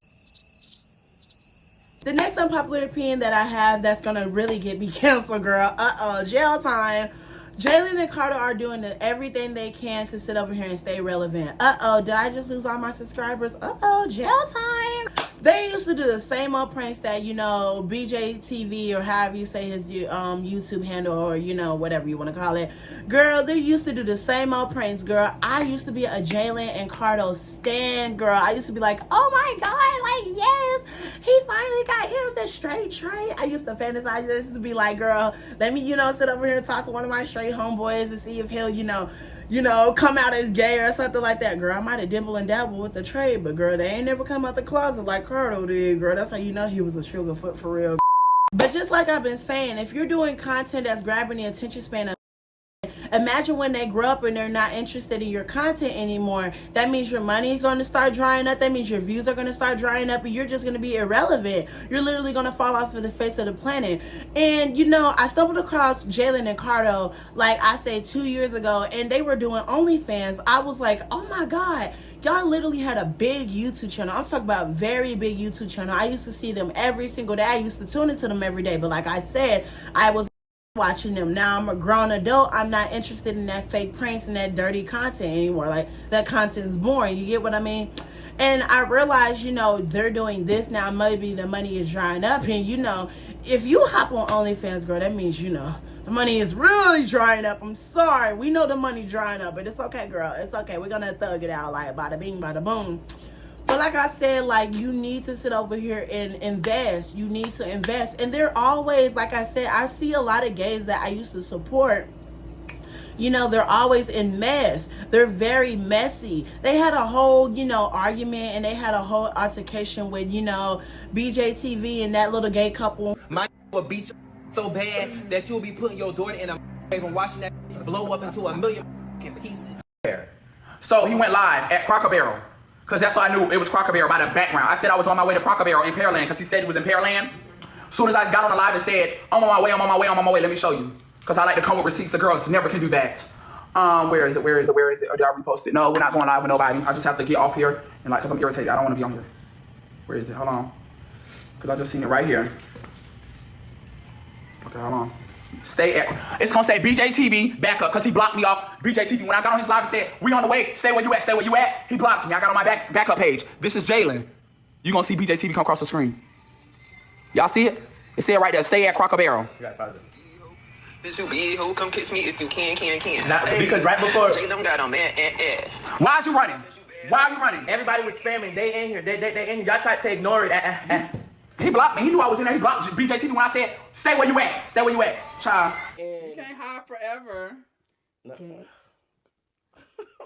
The next unpopular opinion that I have that's gonna really get me canceled, girl. Jail time. Jaylen and Cardo are doing everything they can to sit over here and stay relevant. Did I just lose all my subscribers? Jail time. They used to do the same old pranks that, BJ TV or however you say his YouTube handle, or, whatever you want to call it. Girl, they used to do the same old pranks, girl. I used to be a Jaylen and Cardo stan, girl. I used to be like, oh my God, like, yes, he finally got him the straight tray. I used to fantasize. I used to be like, girl, let me, sit over here and talk to one of my straight homeboys to see if he'll, come out as gay or something like that. Girl, I might have dibble and dabble with the trade, but girl, they ain't never come out the closet like Cardo did, girl. That's how you know he was a sugar foot for real. But just like I've been saying, if you're doing content that's grabbing the attention span of, imagine when they grow up and they're not interested in your content anymore. That means your money is going to start drying up. That means your views are going to start drying up, and you're just going to be irrelevant. You're literally going to fall off of the face of the planet. And I stumbled across Jaylen and Cardo, like I said, 2 years ago, and they were doing OnlyFans. I was like, oh my God, y'all literally had a big YouTube channel. I'm talking about very big YouTube channel. I used to see them every single day. I used to tune into them every day. But like I said, I was watching them. Now I'm a grown adult. I'm not interested in that fake pranks and that dirty content anymore. Like, that content is boring. You get what I mean? And I realized, they're doing this now. Maybe the money is drying up. And, if you hop on OnlyFans, girl, that means, the money is really drying up. I'm sorry. We know the money drying up, but it's okay, girl. It's okay. We're going to thug it out like bada bing, bada boom. But like I said, like, you need to sit over here and invest. You need to invest. And they're always, like I said, I see a lot of gays that I used to support. They're always in mess. They're very messy. They had a whole, argument, and they had a whole altercation with, BJ TV and that little gay couple. My will beat you so bad that you'll be putting your daughter in a and watching that blow up into a million pieces. So he went live at Cracker Barrel. Because that's how I knew it was Cracker Barrel by the background. I said I was on my way to Cracker Barrel in Pearland because he said he was in Pearland. As soon as I got on the live and said, I'm on my way, let me show you. Because I like to come with receipts. The girls never can do that. Where is it? Or did I repost it? No, we're not going live with nobody. I just have to get off here and because I'm irritated. I don't want to be on here. Where is it? Hold on. Because I just seen it right here. Okay, hold on. It's gonna say BJ TV backup because he blocked me off BJ TV. When I got on his live and said, we on the way, stay where you at, he blocked me. I got on my backup page. This is Jaylen. You gonna see BJ TV come across the screen. Y'all see it? It said right there, stay at Cracker Barrel. Since you be who come kiss me if you can. Because right before Jaylen got on Why is you running? Everybody was spamming. They in here. They in here. Y'all tried to ignore it. He blocked me. He knew I was in there. He blocked BJ TV when I said, stay where you at. Child. You can't hide forever. Okay.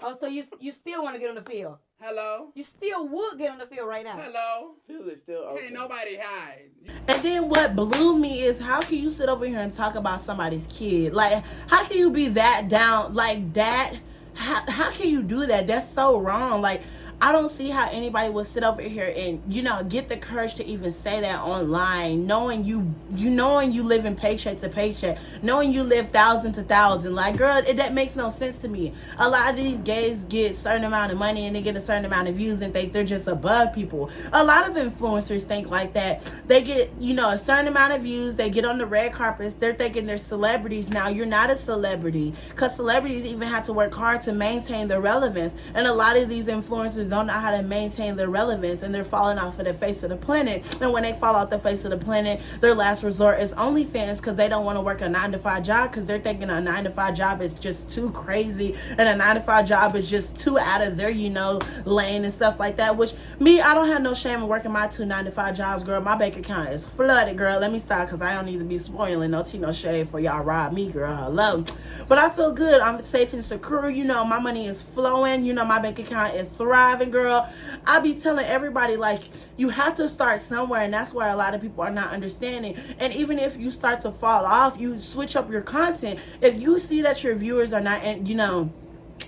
Oh, so you still want to get on the field? Hello? You still would get on the field right now? Hello? Field is still open. Can't nobody hide. And then what blew me is, how can you sit over here and talk about somebody's kid? Like, how can you be that down like that? How can you do that? That's so wrong. Like, I don't see how anybody would sit over here and, you know, get the courage to even say that online, knowing you live in paycheck to paycheck, knowing you live thousand to thousand. Like, girl, that makes no sense to me. A lot of these gays get a certain amount of money and they get a certain amount of views and think they're just above people. A lot of influencers think like that. They get, you know, a certain amount of views, they get on the red carpets, they're thinking they're celebrities. Now, you're not a celebrity, because celebrities even have to work hard to maintain their relevance, and a lot of these influencers don't know how to maintain their relevance, and they're falling off of the face of the planet. And when they fall off the face of the planet, their last resort is OnlyFans, because they don't want to work a 9-to-5 job, because they're thinking a 9-to-5 job is just too crazy, and a 9-to-5 job is just too out of their, you know, lane and stuff like that. Which, me, I don't have no shame in working my 2 9-to-5 jobs, girl. My bank account is flooded, girl. Let me stop, because I don't need to be spoiling no tea, no shade for y'all rob me, girl. Hello. But I feel good. I'm safe and secure. You know, my money is flowing. You know, my bank account is thriving, girl. I be telling everybody, like, you have to start somewhere, and that's where a lot of people are not understanding. And even if you start to fall off, you switch up your content. If you see that your viewers are not, you know,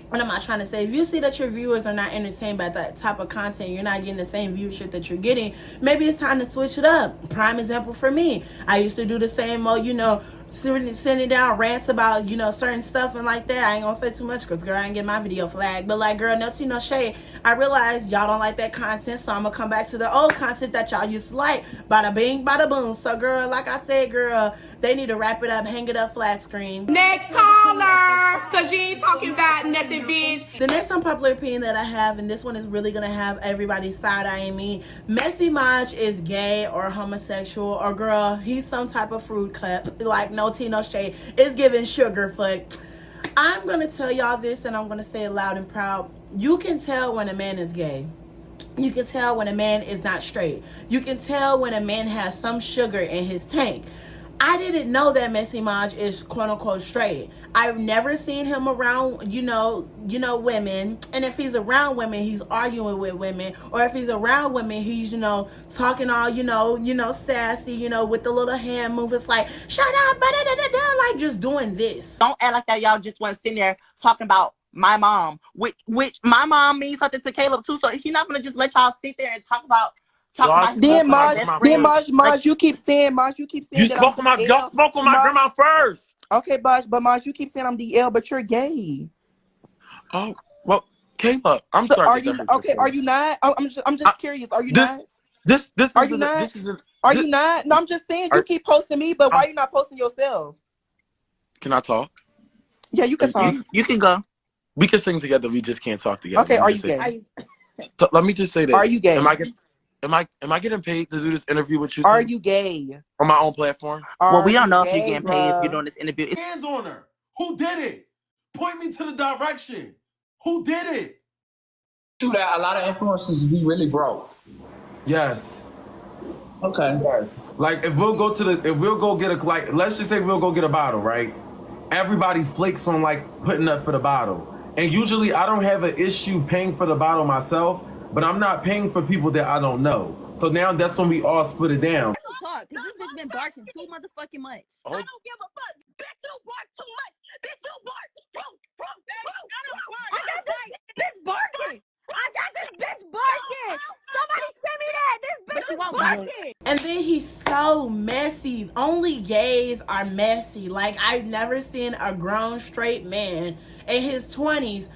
what am I trying to say? If you see that your viewers are not entertained by that type of content, you're not getting the same viewership that you're getting, maybe it's time to switch it up. Prime example for me, I used to do the same old, you know, sending down rants about, you know, certain stuff and like that. I ain't gonna say too much because, girl, I ain't get my video flagged. But, like, girl, no tea, no shade. I realized y'all don't like that content, so I'm gonna come back to the old content that y'all used to like. Bada bing, bada boom. So, girl, like I said, girl, they need to wrap it up, hang it up, flat screen. Next caller, because you ain't talking about nothing, bitch. The next unpopular opinion that I have, and this one is really gonna have everybody side-eyeing me. Messy Maj is gay or homosexual, or, girl, he's some type of fruit cup. Like, no tea, no shade. It's giving sugar foot. I'm gonna tell y'all this, and I'm gonna say it loud and proud. You can tell when a man is gay. You can tell when a man is not straight. You can tell when a man has some sugar in his tank. I didn't know that Messy Maj is quote unquote straight. I've never seen him around, you know, women. And if he's around women, he's arguing with women. Or if he's around women, he's, you know, talking all, you know, sassy, you know, with the little hand movements like, shut up, like just doing this. Don't act like that y'all just want to sit there talking about my mom, which my mom means something to Caleb too. So he's not gonna just let y'all sit there and talk about. Then Maj, you keep saying you spoke on my y'all spoke on my grandma first. Okay, but Maj, you keep saying I'm DL, but you're gay. Oh well, Caleb, I'm so sorry. Are you okay? Are you not? I'm just curious. Are you not? This are you not? Are you not? No, I'm just saying you keep posting me, but why are you not posting yourself? Can I talk? Yeah, you can talk. You can go. We can sing together. We just can't talk together. Okay, are you gay? So let me just say this. Are you gay? Am I getting paid to do this interview with you? Are you gay? On my own platform? Well, we don't know if you're getting paid if you're doing this interview. Hands on her. Who did it? Point me to the direction. Who did it? True that a lot of influencers be really broke. Yes. Okay. Yes. Like if we'll go get let's just say we'll go get a bottle, right? Everybody flakes on like putting up for the bottle. And usually I don't have an issue paying for the bottle myself, but I'm not paying for people that I don't know. So now that's when we all split it down. Talk, cause this bitch been barking too motherfucking much. I don't give a fuck. Bitch, you bark too much. Bitch, you bark. I got this bitch barking. I got this bitch barking. Somebody send me that. This bitch is barking. And then he's so messy. Only gays are messy. Like, I've never seen a grown straight man in his 20s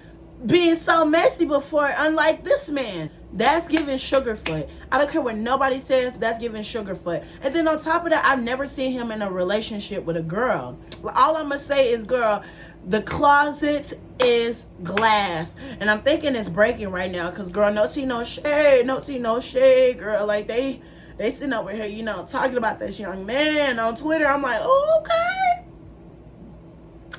being so messy before, unlike this man. That's giving Sugarfoot. I don't care what nobody says, that's giving Sugarfoot. And then on top of that, I've never seen him in a relationship with a girl. All I'm gonna say is, girl, the closet is glass. And I'm thinking it's breaking right now, because, girl, no tea, no shade, no tea, no shade, girl. Like, they sitting over here, you know, talking about this young man on Twitter. I'm like, oh, okay.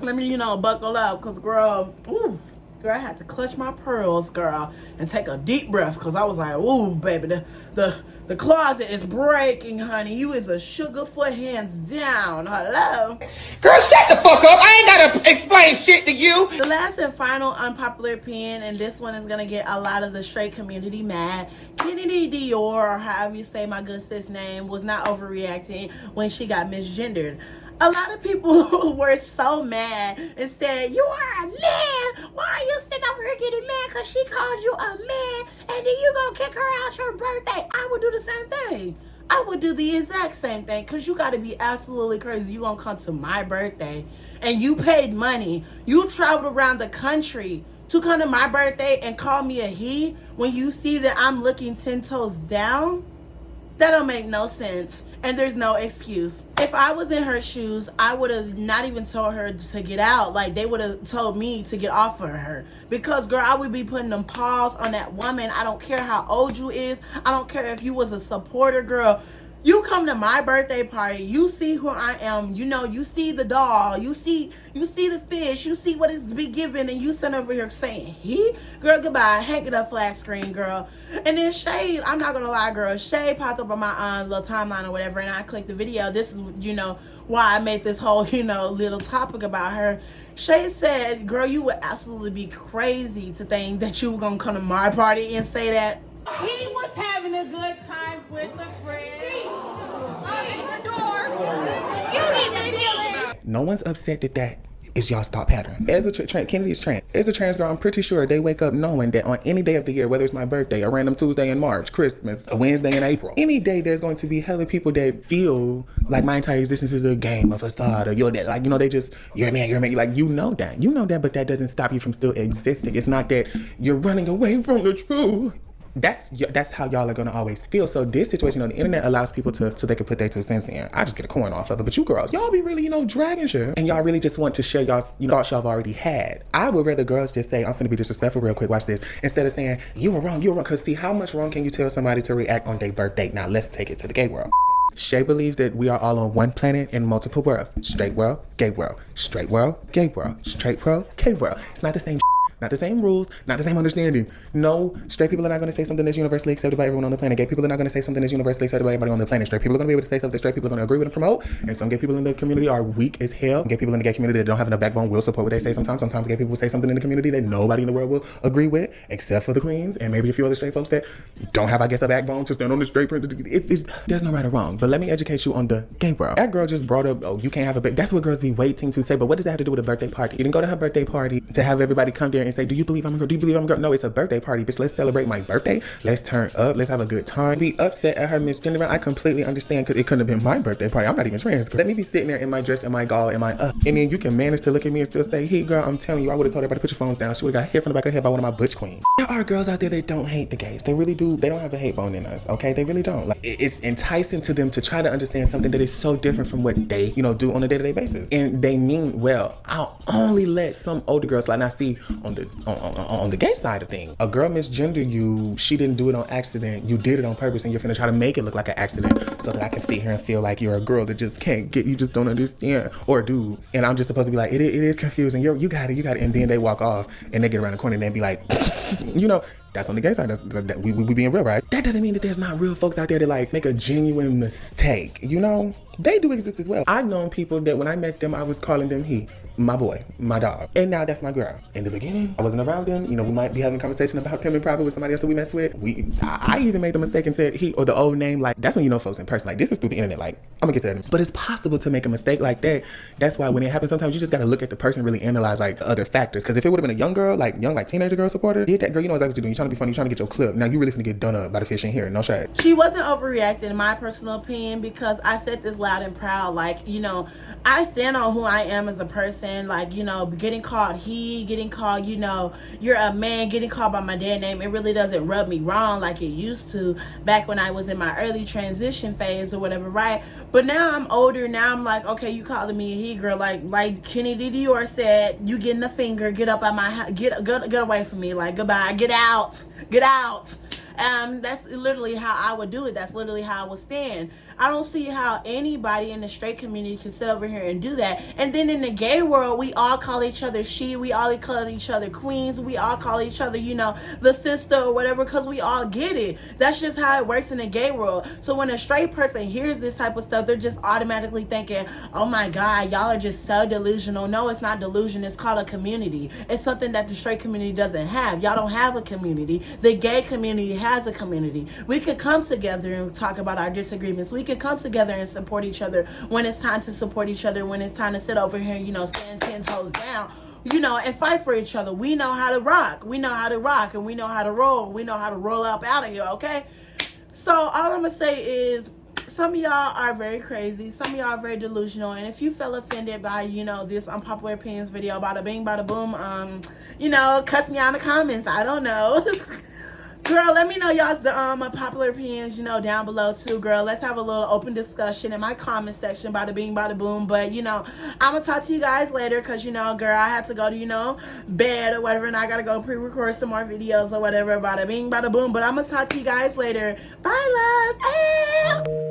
Let me, you know, buckle up, because, girl, ooh. Girl, I had to clutch my pearls, girl, and take a deep breath, because I was like, ooh, baby, the closet is breaking, honey. You is a Sugarfoot hands down. Hello? Girl, shut the fuck up. I ain't gotta explain shit to you. The last and final unpopular opinion, and this one is going to get a lot of the straight community mad. Kennedy Dior, or however you say my good sis name, was not overreacting when she got misgendered. A lot of people were so mad and said, you are a man. Why are you sitting over here getting mad because she called you a man then you gonna kick her out your birthday. I would do the same thing. I would do the exact same thing, because you got to be absolutely crazy. You gonna come to my birthday and you paid money. You traveled around the country to come to my birthday and call me a he when you see that I'm looking 10 toes down? That don't make no sense, and there's no excuse. If I was in her shoes, I would have not even told her to get out. Like, they would have told me to get off of her. Because, girl, I would be putting them paws on that woman. I don't care how old you is. I don't care if you was a supporter, girl. You come to my birthday party, you see who I am, you know, you see the doll, you see the fish, you see what is to be given, and you sit over here saying, he? Girl, goodbye, hang it up flat screen, girl. And then Shay, I'm not gonna lie, girl, Shay popped up on my little timeline or whatever, and I clicked the video. This is, you know, why I made this whole, you know, little topic about her. Shay said, girl, you would absolutely be crazy to think that you were gonna come to my party and say that. He was having a good time with a friend. Open the door. You immediately. No one's upset that is y'all's thought pattern. As a Kennedy's trans. As a trans girl, I'm pretty sure they wake up knowing that on any day of the year, whether it's my birthday, a random Tuesday in March, Christmas, a Wednesday in April, any day there's going to be hella people that feel like my entire existence is a game, a facade, or you're that, like, you know, they just, you're a man, like, you know that, but that doesn't stop you from still existing. It's not that you're running away from the truth. That's how y'all are gonna always feel. So this situation on the internet allows people so they can put their 2 cents in. I just get a coin off of it. But you girls, y'all be really, you know, dragging shit. And y'all really just want to share y'all's, you know, thoughts y'all have already had. I would rather girls just say, I'm finna be disrespectful real quick, watch this. Instead of saying, you were wrong. Cause see, how much wrong can you tell somebody to react on their birthday? Now let's take it to the gay world. Shay believes that we are all on one planet in multiple worlds. Straight world, gay world. Straight world, gay world. Straight world, gay world. It's not the same. Not the same rules, not the same understanding. No, straight people are not going to say something that's universally accepted by everyone on the planet. Gay people are not going to say something that's universally accepted by everybody on the planet. Straight people are going to be able to say something that straight people are going to agree with and promote. And some gay people in the community are weak as hell. Gay people in the gay community that don't have enough backbone will support what they say sometimes. Sometimes gay people will say something in the community that nobody in the world will agree with, except for the queens and maybe a few other straight folks that don't have, I guess, a backbone to stand on the straight print. There's no right or wrong. But let me educate you on the gay world. That girl just brought up, oh, you can't have a birthday. That's what girls be waiting to say. But what does that have to do with a birthday party? You didn't go to her birthday party to have everybody come there and say, do you believe I'm a girl? Do you believe I'm a girl? No, it's a birthday party, bitch. Let's celebrate my birthday. Let's turn up. Let's have a good time. Be upset at her misgendering. I completely understand, because it couldn't have been my birthday party. I'm not even trans. Let me be sitting there in my dress and my gall and my and then you can manage to look at me and still say, hey girl, I'm telling you, I would have told everybody to put your phones down. She would have got hit from the back of her head by one of my butch queens. There are girls out there that don't hate the gays. They really do. They don't have a hate bone in us, okay? They really don't. Like, it's enticing to them to try to understand something that is so different from what they, you know, do on a day-to-day basis. And they mean well. I'll only let some older girls, like I see on the gay side of things. A girl misgender you, she didn't do it on accident. You did it on purpose, and you're finna try to make it look like an accident so that I can sit here and feel like you're a girl that just can't get, you just don't understand, or dude. And I'm just supposed to be like, it is confusing. You got it. And then they walk off and they get around the corner and they be like, you know, that's on the gay side. We being real, right? That doesn't mean that there's not real folks out there that like make a genuine mistake. You know, they do exist as well. I've known people that when I met them, I was calling them he. My boy, my dog. And now that's my girl. In the beginning, I wasn't around them. You know, we might be having a conversation about them in private with somebody else that we mess with. I even made the mistake and said he or the old name. Like, that's when you know folks in person. Like, this is through the internet. Like, I'm gonna get to that. But it's possible to make a mistake like that. That's why when it happens, sometimes you just gotta look at the person, really analyze like other factors. Because if it would have been a young girl, like teenager girl supporter, did that girl, you know exactly what you're doing. You're trying to be funny, you're trying to get your clip. Now you really finna get done up by the fish in here. No shade. She wasn't overreacting, in my personal opinion, because I said this loud and proud. Like, you know, I stand on who I am as a person. Like, you know, getting called he, getting called, you know, you're a man, getting called by my dad name, it really doesn't rub me wrong like it used to back when I was in my early transition phase or whatever, right? But now I'm older. Now I'm like, okay, you calling me a he, girl. Like Kennedy Dior said, you getting a finger, get up at my house, get away from me. Like, goodbye, get out. That's literally how I would do it. That's literally how I would stand. I don't see how anybody in the straight community can sit over here and do that. And then in the gay world, we all call each other she. We all call each other queens. We all call each other, you know, the sister or whatever, because we all get it. That's just how it works in the gay world. So when a straight person hears this type of stuff, they're just automatically thinking, oh my God, y'all are just so delusional. No, it's not delusion. It's called a community. It's something that the straight community doesn't have. Y'all don't have a community. The gay community has a community. We could come together and talk about our disagreements. We could come together and support each other when it's time to support each other, when it's time to sit over here and, you know, stand 10 toes down. you know, and fight for each other. We know how to rock. We know how to rock, and we know how to roll. We know how to roll up out of here, okay? So all I'm going to say is, some of y'all are very crazy. Some of y'all are very delusional. And if you feel offended by, you know, this unpopular opinions video, bada bing, bada boom, you know, cuss me out in the comments. I don't know. Girl, let me know y'all's unpopular opinions, you know, down below too, girl. Let's have a little open discussion in my comment section, bada bing, bada boom. But, you know, I'm going to talk to you guys later because, you know, girl, I had to go to, you know, bed or whatever. And I got to go pre-record some more videos or whatever, bada bing, bada boom. But I'm going to talk to you guys later. Bye, loves.